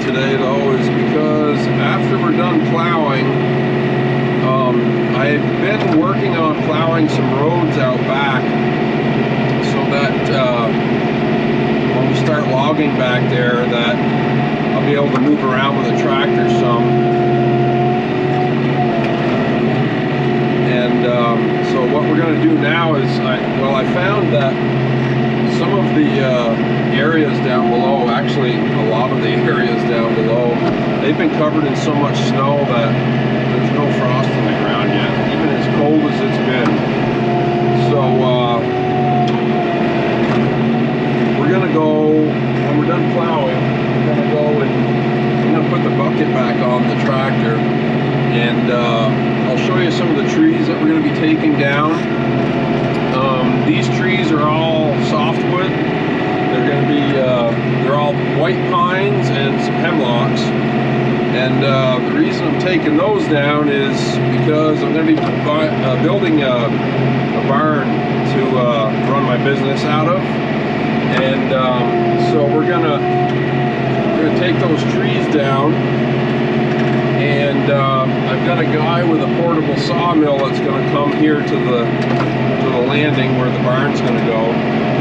today though is because after we're done plowing, I've been working on plowing some roads out back so that when we start logging back there, that I'll be able to move around with the tractor some. And so what we're going to do now is, I found that some of the areas down below, actually a lot of the areas down below, they've been covered in so much snow that there's no frost in the ground yet, even as cold as it's been. So we're going to go, when we're done plowing, we're going to go and I'm going to put the bucket back on the tractor, and I'll show you some of the trees that we're going to be taking down. These trees are all softwood. They're going to be, they're all white pines and some hemlocks. And the reason I'm taking those down is because I'm going to be building a barn to run my business out of. And so we're gonna take those trees down. And I've got a guy with a portable sawmill that's going to come here to the landing where the barn's going to go.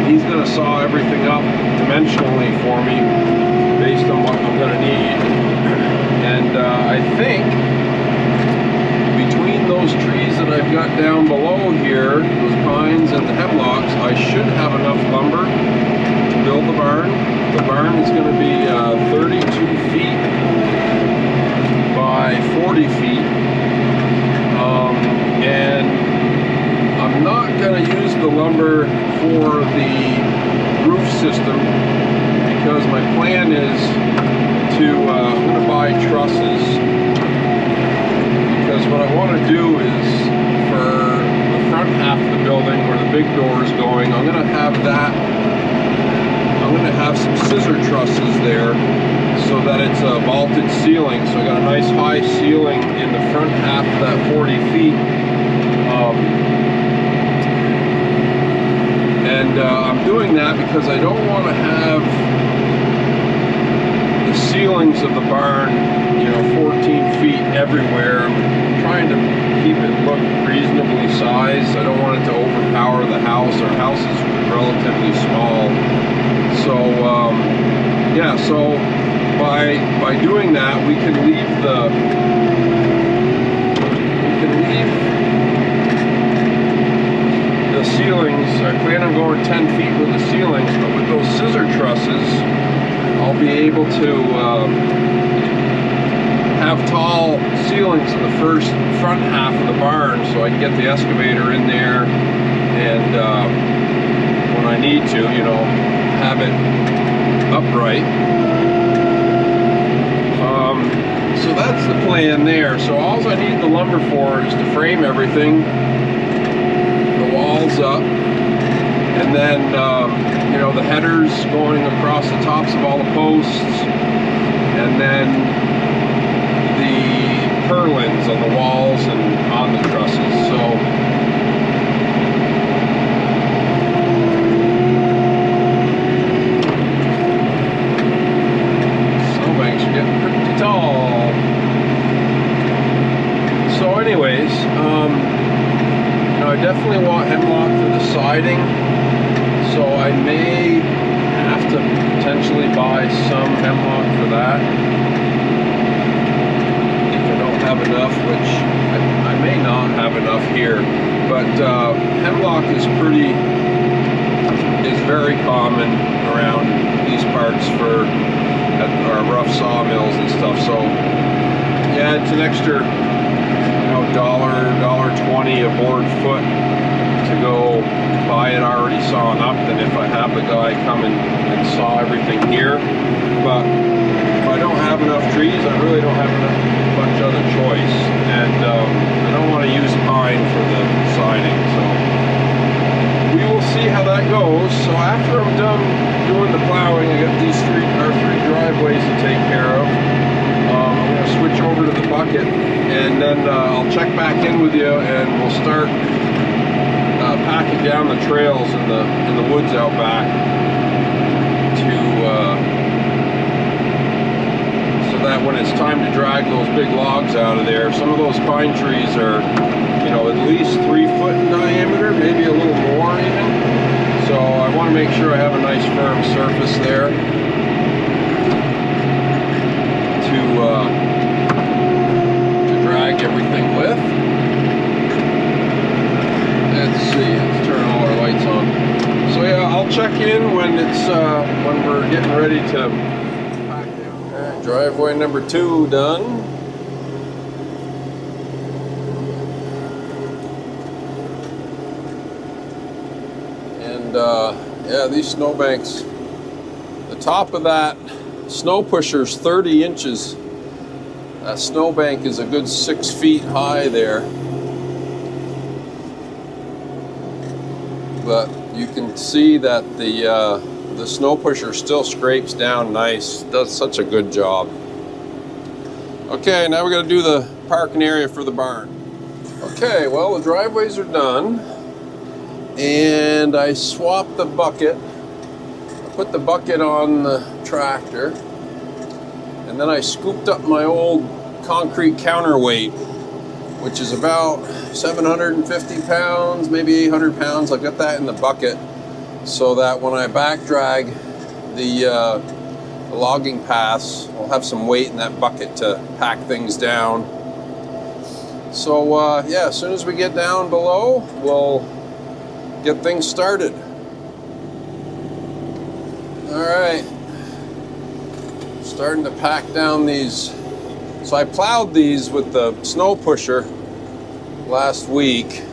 He's going to saw everything up dimensionally for me based on what I'm going to need. And I think between those trees that I've got down below here, those pines and the hemlocks, I should have enough lumber to build the barn. The barn is going to be 32 feet by 40 feet, and I'm not going to use the lumber for the roof system because my plan is to I'm going to buy trusses, because what I want to do is for the front half of the building where the big door is going, I'm going to have some scissor trusses there so that it's a vaulted ceiling. So I got a nice high ceiling in the front half of that 40 feet. I'm doing that because I don't want to have the ceilings of the barn, 14 feet everywhere. I'm trying to keep it look reasonably sized. I don't want it to overpower the house. Our house is relatively small. So, yeah, so by doing that, we can leave the ceilings. I plan on going 10 feet with the ceilings, but with those scissor trusses, I'll be able to have tall ceilings in the front half of the barn, so I can get the excavator in there, and when I need to, have it upright. So that's the plan there. So all I need the lumber for is to frame everything, the walls up, and then the headers going across the tops of all the posts, and then the purlins on the walls and on the trusses. So getting pretty tall. So anyways, I definitely want hemlock for the siding, so I may have to potentially buy some hemlock for that if I don't have enough, which I may not have enough here. But hemlock is very common around these parts for our rough sawmills and stuff. So yeah, it's an extra $1.20 a board foot to go buy it already sawn up than if I have the guy come and saw everything here. But if I don't have enough trees, I really don't have much other choice, and I don't want to use pine for the siding. So we will see how that goes. So after I'm done doing the plowing, I got these three driveways to take care of. I'm going to switch over to the bucket, and then I'll check back in with you, and we'll start packing down the trails in the woods out back to drag those big logs out of there. Some of those pine trees are, you know, at least 3 foot in diameter, maybe a little more even. So I want to make sure I have a nice firm surface there to drag everything with. Let's see, let's turn all our lights on. So yeah, I'll check in when it's when we're getting ready to pack down. All right, driveway number 2 done. And yeah, these snowbanks, the top of that snow pusher's 30 inches. That snowbank is a good 6 feet high there. But you can see that the snow pusher still scrapes down nice. Does such a good job. Okay, now we're going to do the parking area for the barn. Okay, well, the driveways are done. And I swapped the bucket. I put the bucket on the tractor. And then I scooped up my old concrete counterweight, which is about 750 pounds, maybe 800 pounds. I got that in the bucket so that when I back drag the logging paths, I'll have some weight in that bucket to pack things down. So yeah, as soon as we get down below, we'll get things started. All right, starting to pack down these. So I plowed these with the snow pusher last week,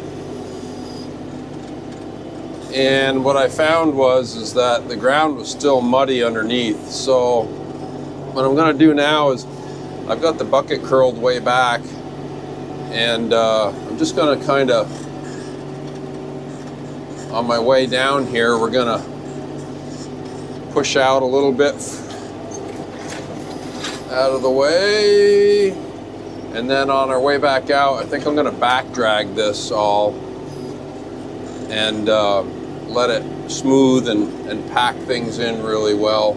and what I found is that the ground was still muddy underneath. So what I'm going to do now is I've got the bucket curled way back, and I'm just going to kind of, on my way down here, we're going to push out a little bit out of the way, and then on our way back out, I think I'm going to back drag this all and let it smooth and pack things in really well.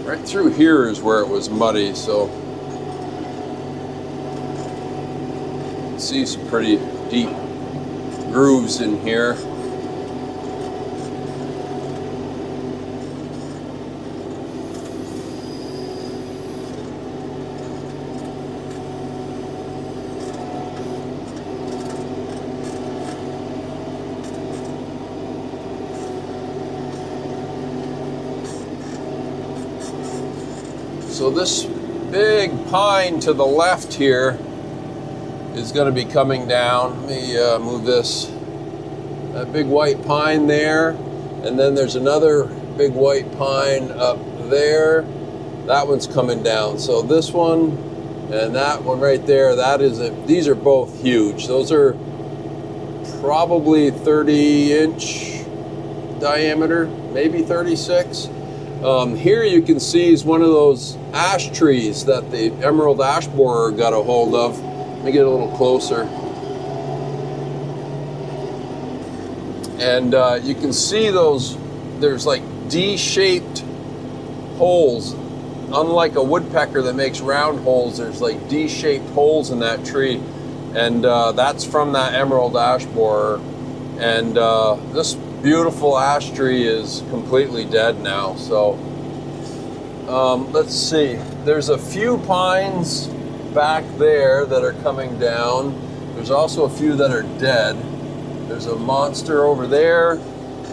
Right through here is where it was muddy, so you can see some pretty deep grooves in here. So this big pine to the left here is going to be coming down. Let me move this. That big white pine there, and then there's another big white pine up there. That one's coming down. So this one and that one right there, that is it. These are both huge. Those are probably 30-inch diameter, maybe 36. Here you can see is one of those ash trees that the emerald ash borer got a hold of. Let me get a little closer. And you can see those, there's like D-shaped holes. Unlike a woodpecker that makes round holes, there's like D-shaped holes in that tree. And that's from that emerald ash borer. And this beautiful ash tree is completely dead now. So let's see, there's a few pines back there that are coming down. There's also a few that are dead. There's a monster over there,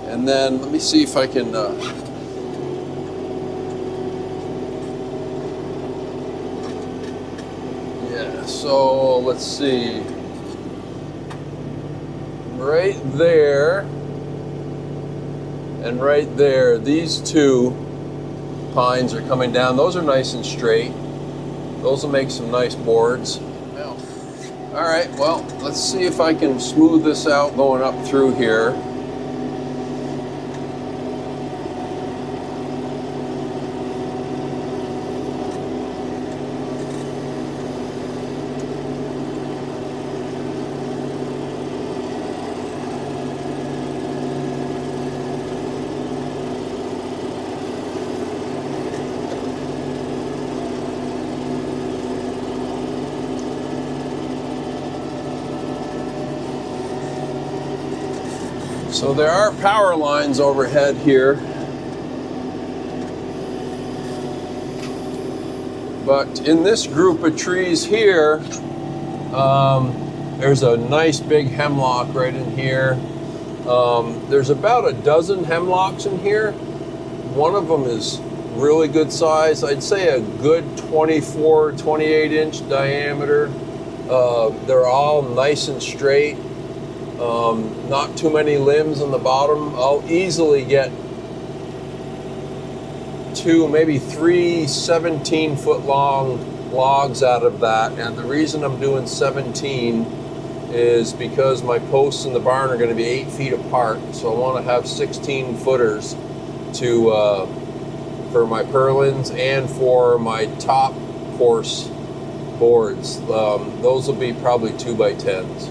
and then let me see if I can yeah, so let's see, right there and right there, these two pines are coming down. Those are nice and straight. Those will make some nice boards. All right, well, let's see if I can smooth this out going up through here. So there are power lines overhead here. But in this group of trees here, there's a nice big hemlock right in here. There's about a dozen hemlocks in here. One of them is really good size. I'd say a good 24, 28 inch diameter. They're all nice and straight. Not too many limbs on the bottom. I'll easily get 2, maybe 3 17-foot long logs out of that. And the reason I'm doing 17 is because my posts in the barn are going to be 8 feet apart. So I want to have 16 footers to for my purlins and for my top course boards. Those will be probably 2x10s.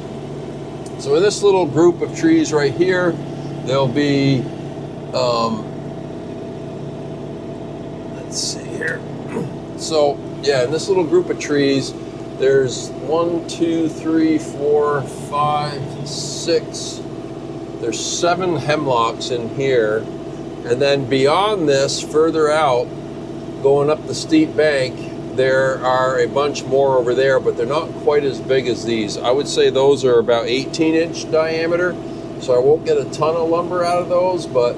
So in this little group of trees right here, there'll be, let's see here. So yeah, in this little group of trees, there's 1, 2, 3, 4, 5, 6. There's 7 hemlocks in here. And then beyond this, further out, going up the steep bank, there are a bunch more over there, but they're not quite as big as these. I would say those are about 18-inch diameter, so I won't get a ton of lumber out of those, but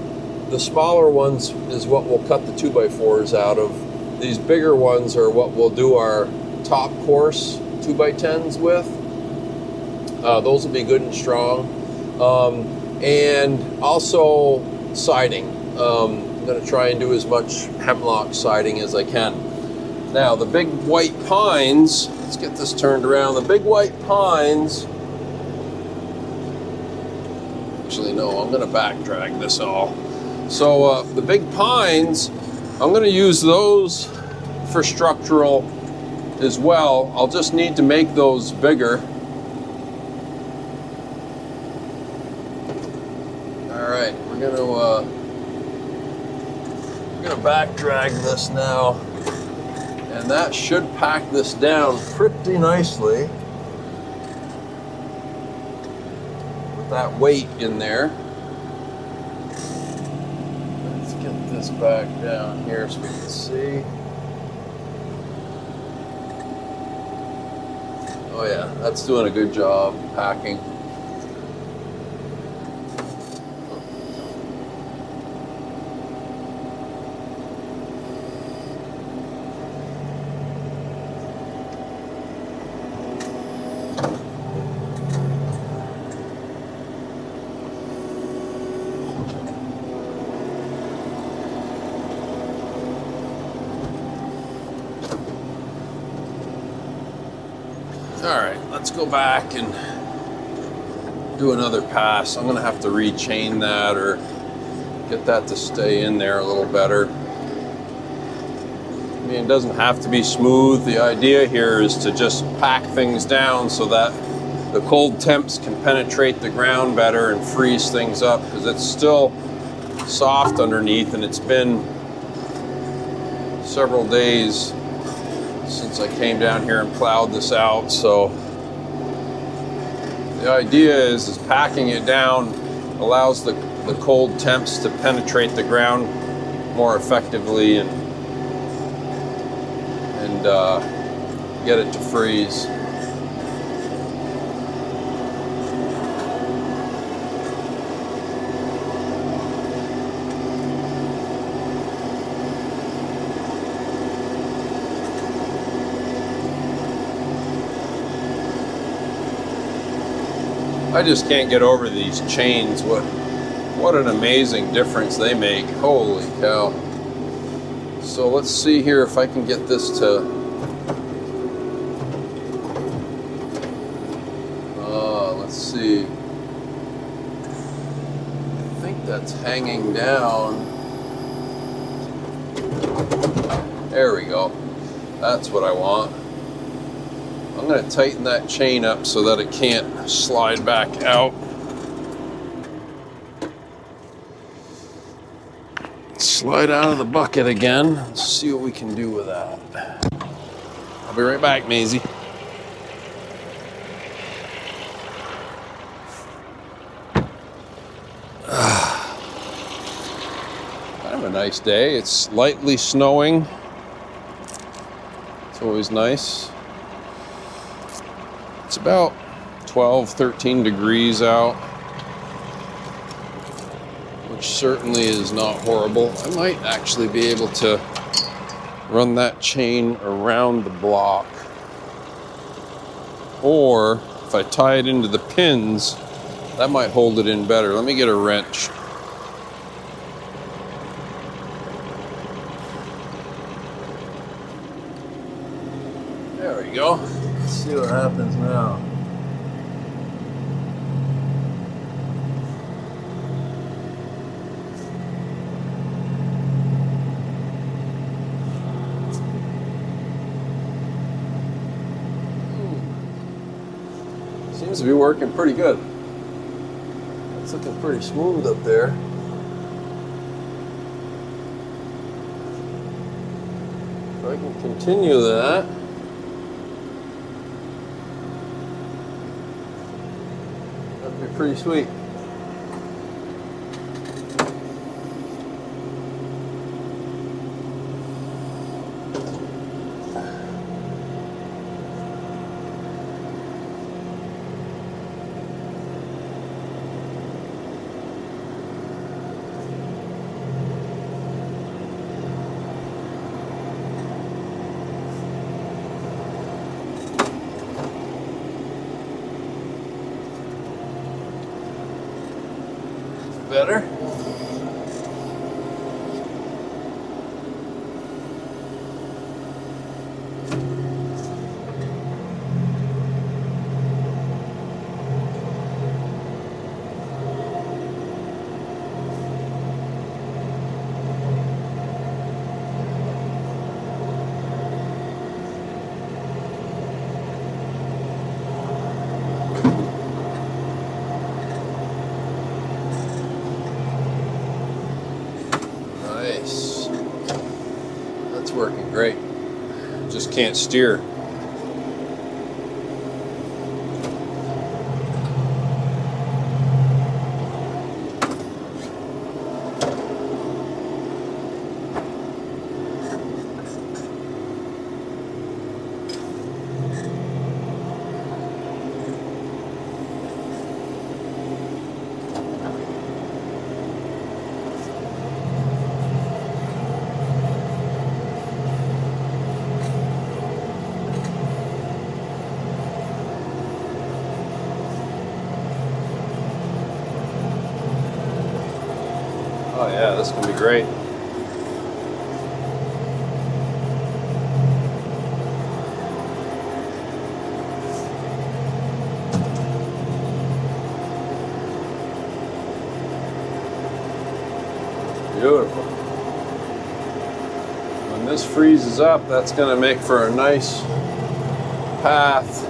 the smaller ones is what we'll cut the 2x4s out of. These bigger ones are what we'll do our top course 2x10s with. Those will be good and strong. And also siding. I'm going to try and do as much hemlock siding as I can. Now, the big white pines, let's get this turned around. The big white pines, actually, no, I'm going to back drag this all. So the big pines, I'm going to use those for structural as well. I'll just need to make those bigger. All right, we're going to back drag this now. And that should pack this down pretty nicely with that weight in there. Let's get this back down here so we can see. Oh yeah, that's doing a good job packing. All right, let's go back and do another pass. I'm gonna have to rechain that or get that to stay in there a little better. I mean, it doesn't have to be smooth. The idea here is to just pack things down so that the cold temps can penetrate the ground better and freeze things up, because it's still soft underneath and it's been several days since I came down here and plowed this out. So the idea is packing it down allows the cold temps to penetrate the ground more effectively and get it to freeze. I just can't get over these chains. What an amazing difference they make. Holy cow. So let's see here if I can get this to let's see. I think that's hanging down. There we go. That's what I want. I'm going to tighten that chain up so that it can't slide back out. Slide out of the bucket again. Let's see what we can do with that. I'll be right back, Maisie. a nice day. It's lightly snowing. It's always nice. It's about 12, 13 degrees out, which certainly is not horrible. I might actually be able to run that chain around the block. Or if I tie it into the pins, that might hold it in better. Let me get a wrench. There we go. Let's see what happens now. Seems to be working pretty good. It's looking pretty smooth up there. If I can continue that. That'd be pretty sweet. Better. Nice. That's working great. Just can't steer. Oh yeah, this can be great. Beautiful. When this freezes up, that's going to make for a nice path.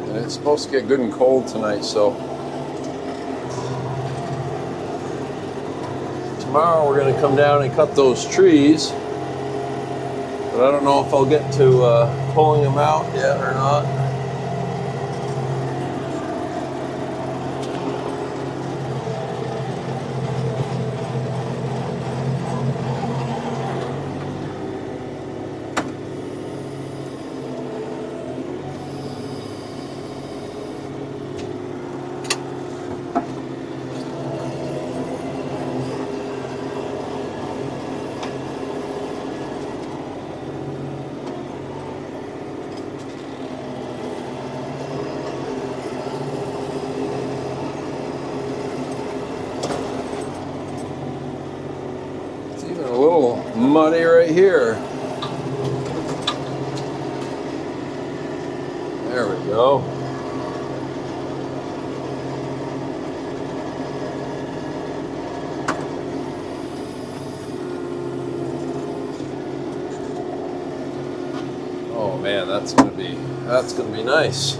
And it's supposed to get good and cold tonight, so tomorrow we're going to come down and cut those trees, but I don't know if I'll get to pulling them out yet or not. A little muddy right here. There we go. Oh man, that's gonna be nice.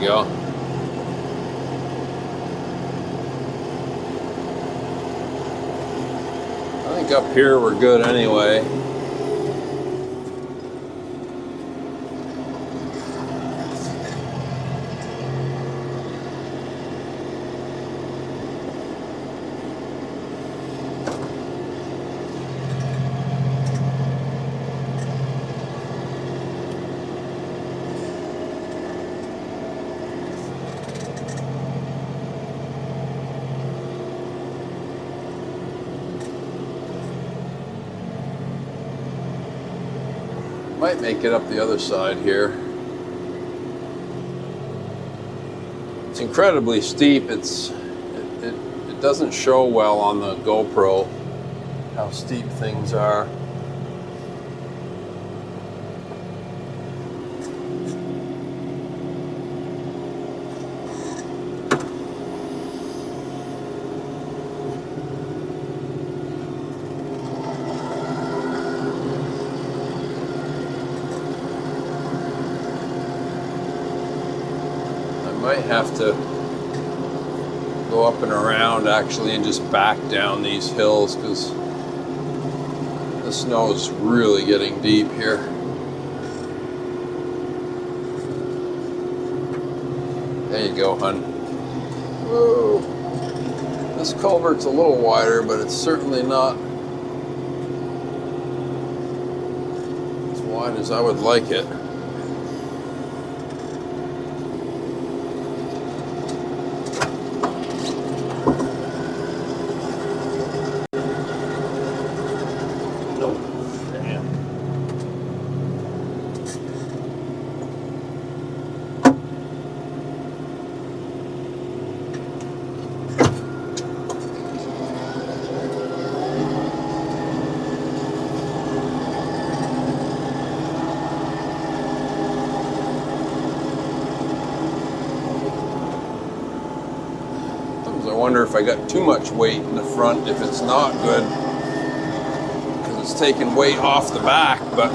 we go. I think up here we're good anyway. Might make it up the other side here. It's incredibly steep. It doesn't show well on the GoPro how steep things are. Might have to go up and around actually and just back down these hills because the snow is really getting deep here. There you go, hun. Whoa. This culvert's a little wider, but it's certainly not as wide as I would like it. I wonder if I got too much weight in the front, if it's not good, because it's taking weight off the back, but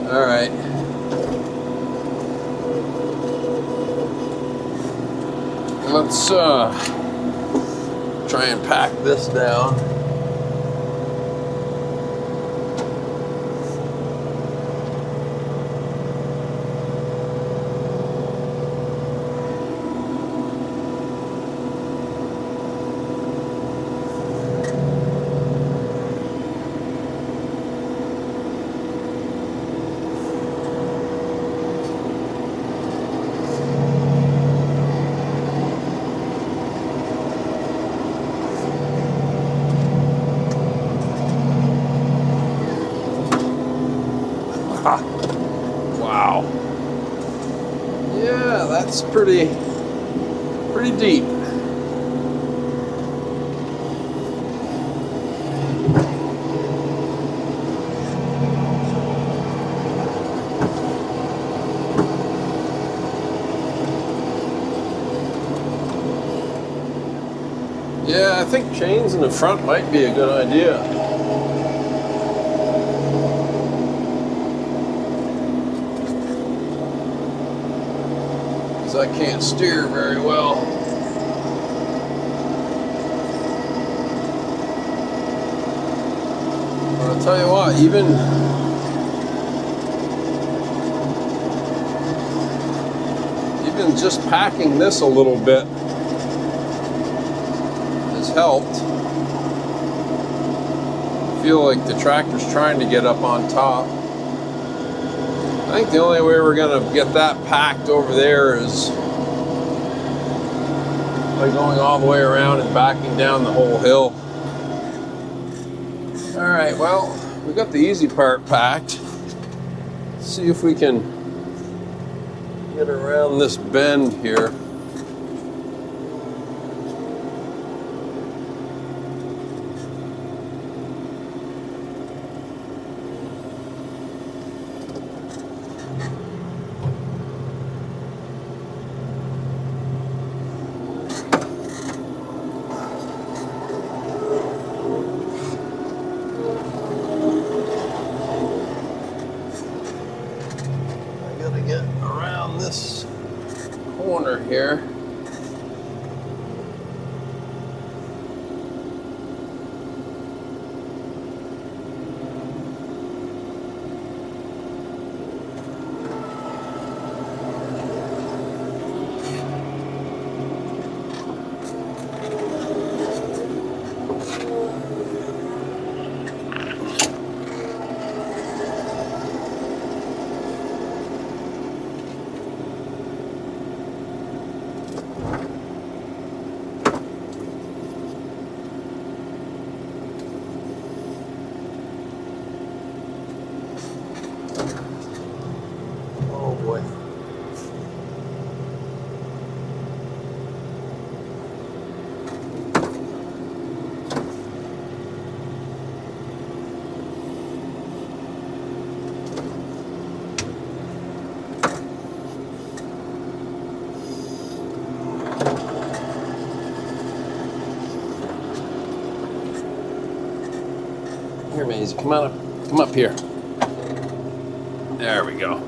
all right. Let's try and pack this down. Wow. Yeah, that's pretty deep. Yeah, I think chains in the front might be a good idea. I can't steer very well. But I'll tell you what, even just packing this a little bit has helped. I feel like the tractor's trying to get up on top. I think the only way we're going to get that packed over there is by going all the way around and backing down the whole hill. All right, well, we got the easy part packed. Let's see if we can get around this bend here. Get around this corner here. Oh boy. Here, Maisie, come up here. There we go.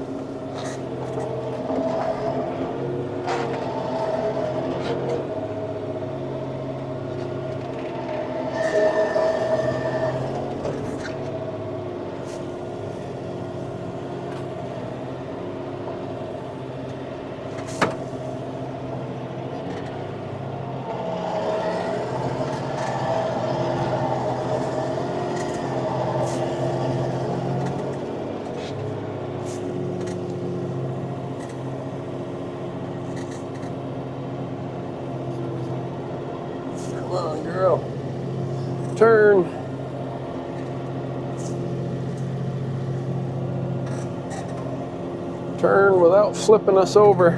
Come on, girl. Turn. Turn without flipping us over.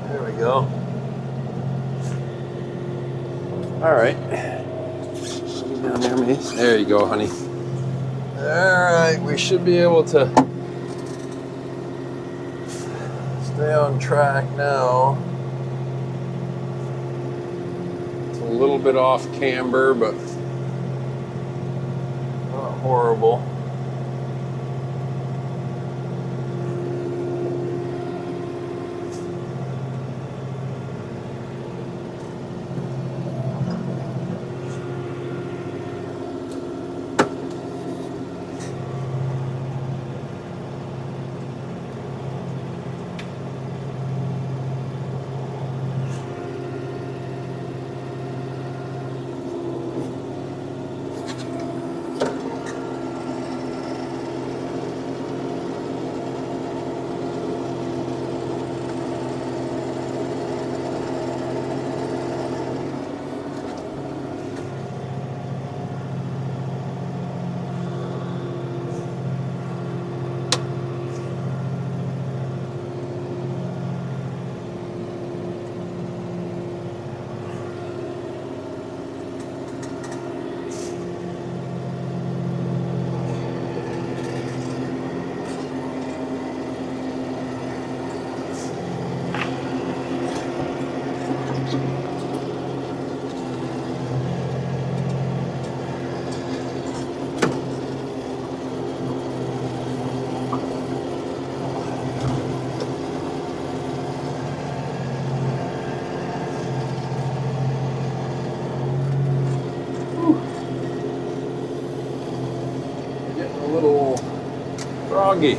There we go. All right. Down there, Mace. There you go, honey. All right, we should be able to stay on track now. It's a little bit off camber, but not horrible. Getting a little froggy.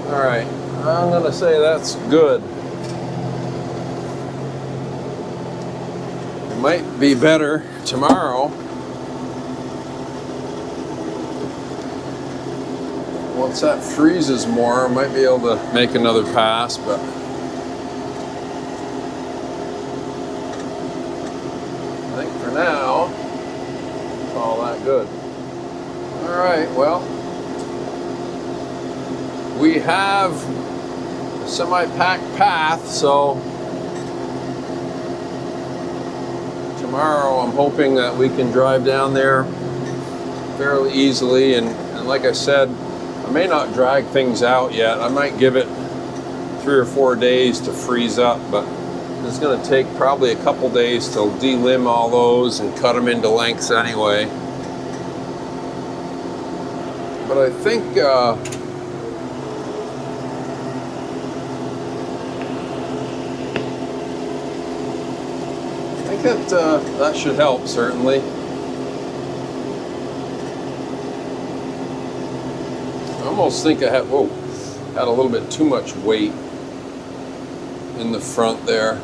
All right, I'm gonna say that's good. might be better tomorrow. Once that freezes more, I might be able to make another pass, but I think for now, it's all that good. All right, well, we have a semi-packed path, so tomorrow I'm hoping that we can drive down there fairly easily, and like I said, I may not drag things out yet. I might give it 3 or 4 days to freeze up, but it's going to take probably a couple days to delimb all those and cut them into lengths anyway. But I think that should help, certainly. I almost think I had a little bit too much weight in the front there.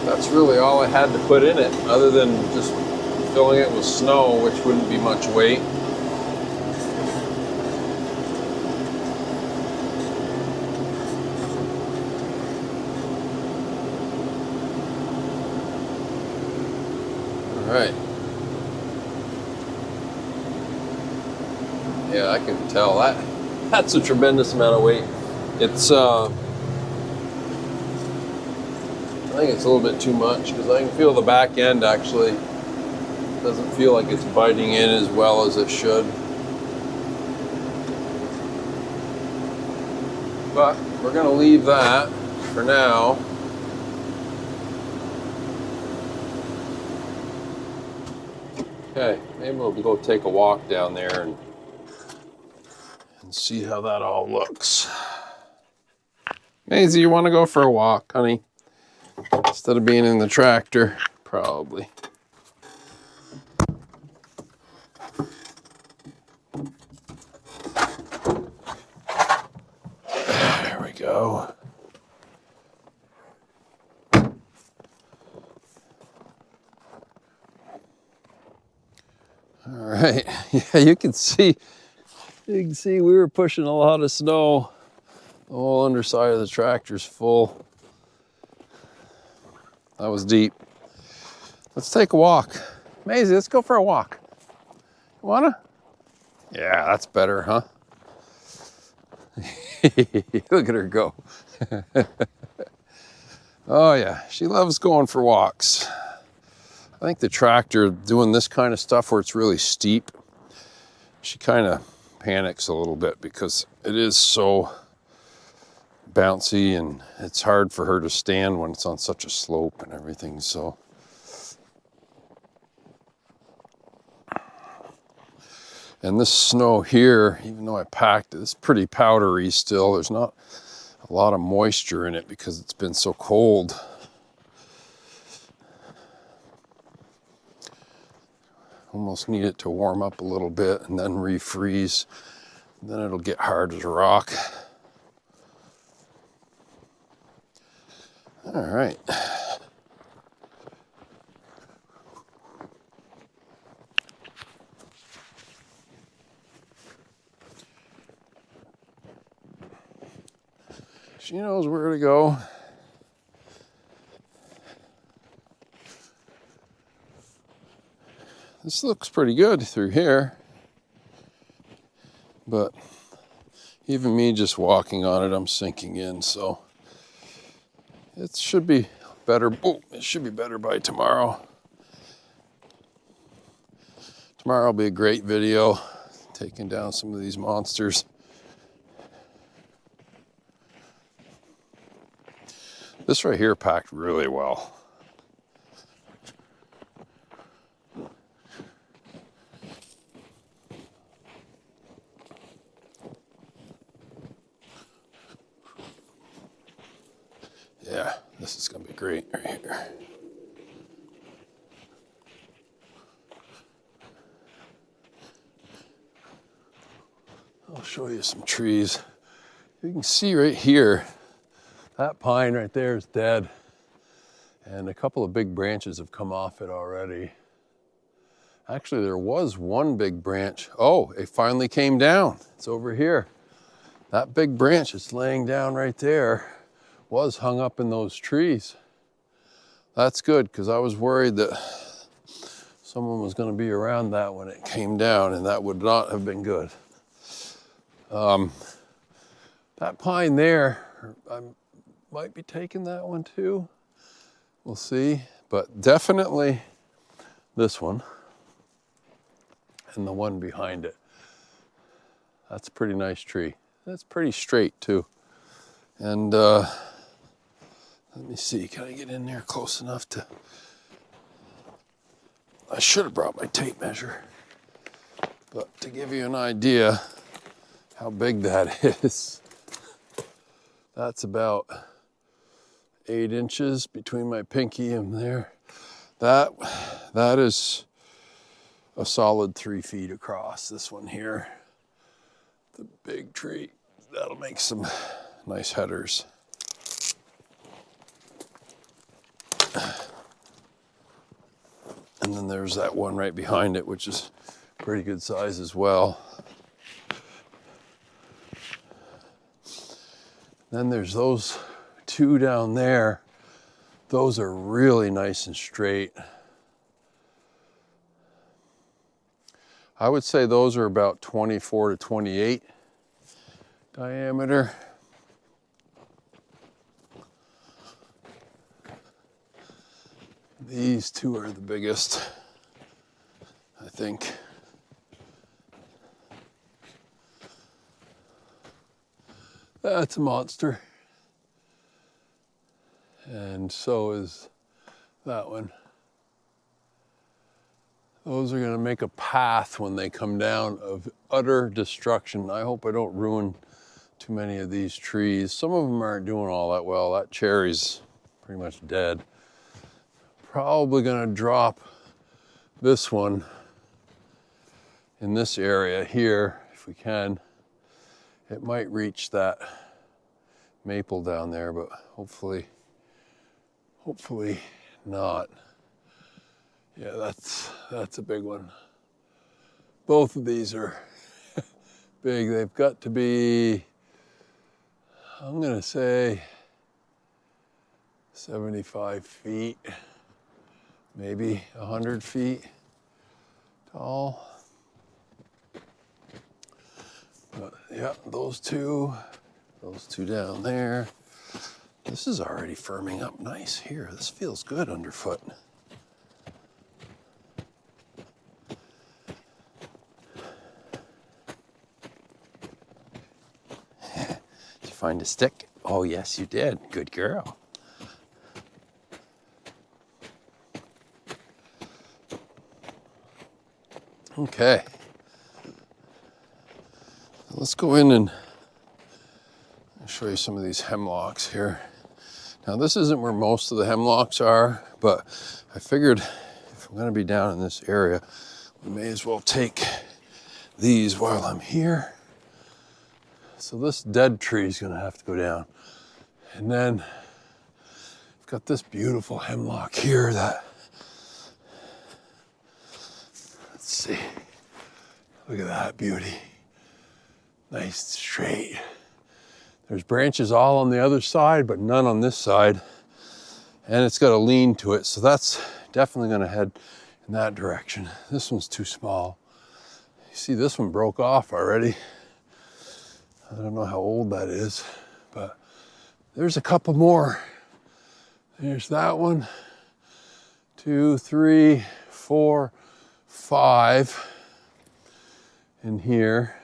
That's really all I had to put in it, other than just filling it with snow, which wouldn't be much weight. All right. Yeah, I can tell that's a tremendous amount of weight. It's I think it's a little bit too much, because I can feel the back end actually doesn't feel like it's biting in as well as it should. But we're going to leave that for now. Okay, maybe we'll go take a walk down there and see how that all looks. Maisie, you want to go for a walk, honey? Instead of being in the tractor, probably. There we go. All right. Yeah, you can see we were pushing a lot of snow. The whole underside of the tractor's full. That was deep. Let's take a walk. Maisie, let's go for a walk. You wanna? Yeah, that's better, huh? Look at her go. Oh yeah, she loves going for walks. I think the tractor doing this kind of stuff where it's really steep, she kind of panics a little bit because it is so bouncy and it's hard for her to stand when it's on such a slope and everything. So and this snow here, even though I packed it, it's pretty powdery still. There's not a lot of moisture in it because it's been so cold. Almost need it to warm up a little bit and then refreeze. Then it'll get hard as a rock. All right. She knows where to go. This looks pretty good through here, but even me just walking on it, I'm sinking in, so it should be better. Oh, it should be better by tomorrow. Tomorrow will be a great video, taking down some of these monsters. This right here packed really well. This is gonna be great right here. I'll show you some trees. You can see right here, that pine right there is dead. And a couple of big branches have come off it already. Actually, there was one big branch. Oh, it finally came down. It's over here. That big branch that's laying down right there was hung up in those trees. That's good, because I was worried that someone was going to be around that when it came down, and that would not have been good. That pine there, I might be taking that one too. We'll see, but definitely this one and the one behind it. That's a pretty nice tree. That's pretty straight too. And let me see, can I get in there close enough to, I should have brought my tape measure, but to give you an idea how big that is, that's about 8 inches between my pinky and there. That is a solid 3 feet across, this one here. The big tree, that'll make some nice headers. And then there's that one right behind it, which is pretty good size as well. Then there's those 2 down there. Those are really nice and straight. I would say those are about 24 to 28 diameter. These 2 are the biggest, I think. That's a monster. And so is that one. Those are gonna make a path when they come down of utter destruction. I hope I don't ruin too many of these trees. Some of them aren't doing all that well. That cherry's pretty much dead. Probably gonna drop this one in this area here, if we can. It might reach that maple down there, but hopefully not. Yeah, that's a big one. Both of these are big. They've got to be, I'm gonna say 75 feet, maybe 100 feet tall. But yeah, those two down there. This is already firming up nice here. This feels good underfoot. Did you find a stick? Oh yes, you did. Good girl. Okay. Let's go in and show you some of these hemlocks here. Now this isn't where most of the hemlocks are, but I figured if I'm gonna be down in this area, we may as well take these while I'm here. So this dead tree is gonna have to go down. And then I've got this beautiful hemlock here that, let's see, look at that beauty. Nice, straight. There's branches all on the other side, but none on this side. And it's got a lean to it, so that's definitely gonna head in that direction. This one's too small. You see this one broke off already. I don't know how old that is, but there's a couple more. There's that one, 2, 3, 4, 5 in here.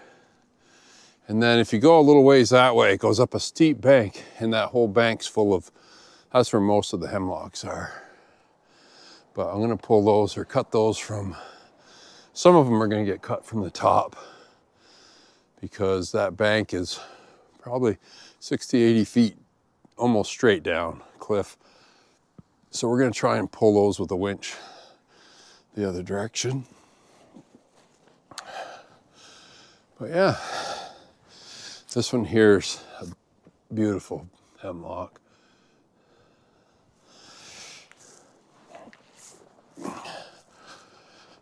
And then if you go a little ways that way, it goes up a steep bank, and that whole bank's full of, that's where most of the hemlocks are. But I'm gonna pull those or cut those from, some of them are gonna get cut from the top because that bank is probably 60, 80 feet almost straight down cliff. So we're going to try and pull those with a winch the other direction. But yeah, this one here's a beautiful hemlock.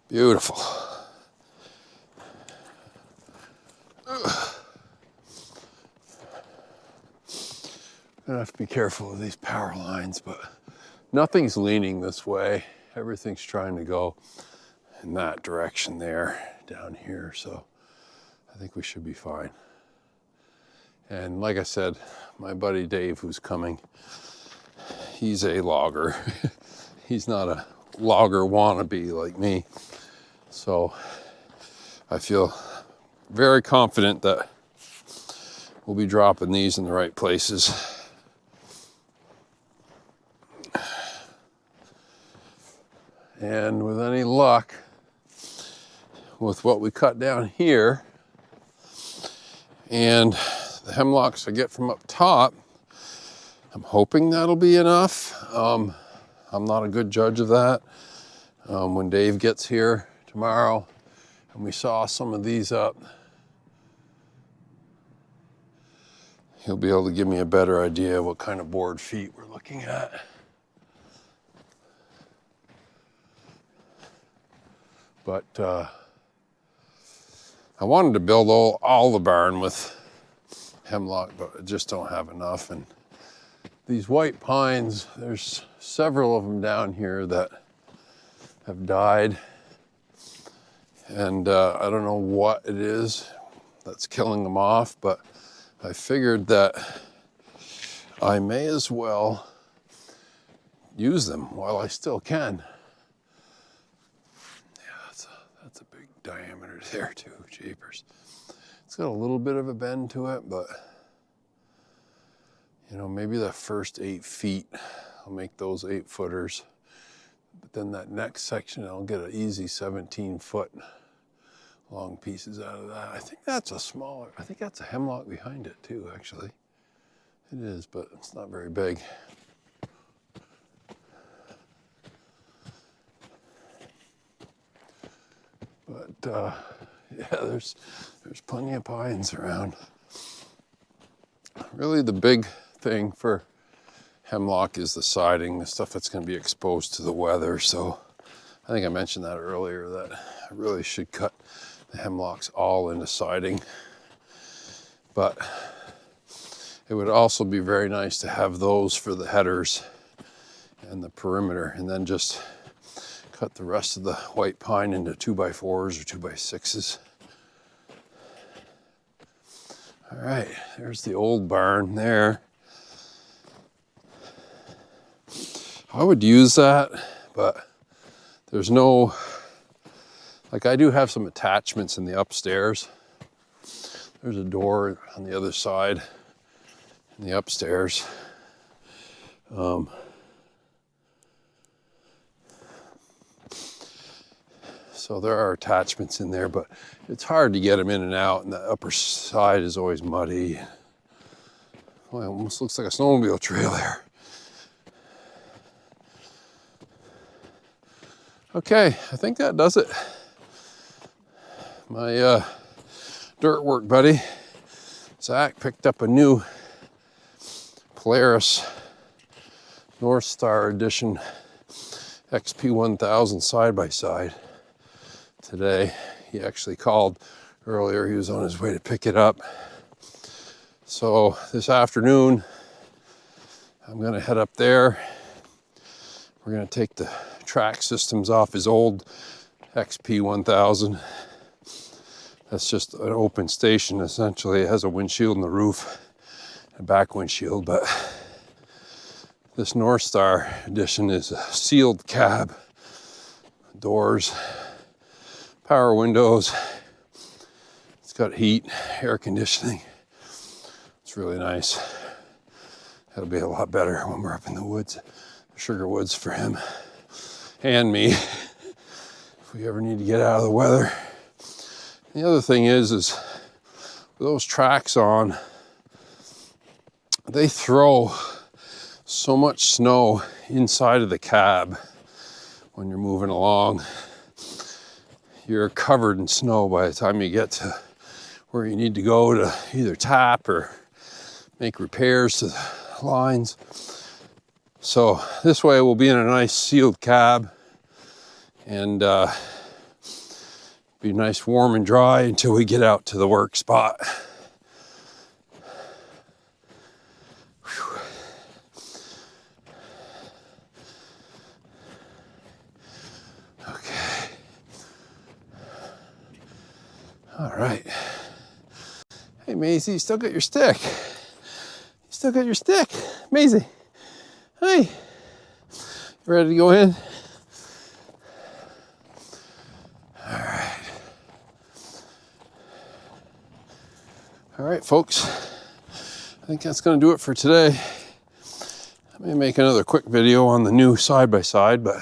Beautiful. Gonna have to be careful of these power lines, but nothing's leaning this way. Everything's trying to go in that direction there, down here. So I think we should be fine. And like I said, my buddy Dave, who's coming, he's a logger. He's not a logger wannabe like me. So I feel very confident that we'll be dropping these in the right places. And with any luck, with what we cut down here and the hemlocks I get from up top, I'm hoping that'll be enough. I'm not a good judge of that. When Dave gets here tomorrow and we saw some of these up, he'll be able to give me a better idea of what kind of board feet we're looking at. But I wanted to build all the barn with hemlock, but I just don't have enough. And these white pines, there's several of them down here that have died. And I don't know what it is that's killing them off, but I figured that I may as well use them while I still can. That's a big diameter there too, jeepers. It's got a little bit of a bend to it, but you know, maybe the first 8 feet, I'll make those 8-footers. But then that next section, I'll get an easy 17-foot long pieces out of that. I think that's a hemlock behind it too, actually. It is, but it's not very big. But yeah, there's plenty of pines around. Really the big thing for hemlock is the siding, the stuff that's going to be exposed to the weather. So I think I mentioned that earlier, that I really should cut the hemlocks all into siding. But it would also be very nice to have those for the headers and the perimeter, and then just cut the rest of the white pine into 2x4s or 2x6s. All right, there's the old barn there. I would use that, but there's no, like I do have some attachments in the upstairs. There's a door on the other side in the upstairs. So there are attachments in there, but it's hard to get them in and out, and the upper side is always muddy. Well, it almost looks like a snowmobile trail there. Okay, I think that does it. My dirt work buddy, Zach, picked up a new Polaris North Star Edition XP1000 side-by-side today. He actually called earlier. He was on his way to pick it up. So this afternoon, I'm gonna head up there. We're gonna take the track systems off his old XP1000. That's just an open station, essentially. It has a windshield in the roof, a back windshield, but this North Star Edition is a sealed cab, doors, power windows. It's got heat, air conditioning. It's really nice. That'll be a lot better when we're up in the woods, the sugar woods for him and me, if we ever need to get out of the weather. The other thing is with those tracks on, they throw so much snow inside of the cab when you're moving along. You're covered in snow by the time you get to where you need to go to either tap or make repairs to the lines. So this way we'll be in a nice sealed cab and be nice warm and dry until we get out to the work spot. Whew. Okay. All right. Hey Maisie, you still got your stick. You still got your stick. Maisie. Hey. You ready to go in? All right, folks, I think that's going to do it for today. I may make another quick video on the new side-by-side, but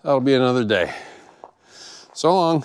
that'll be another day. So long.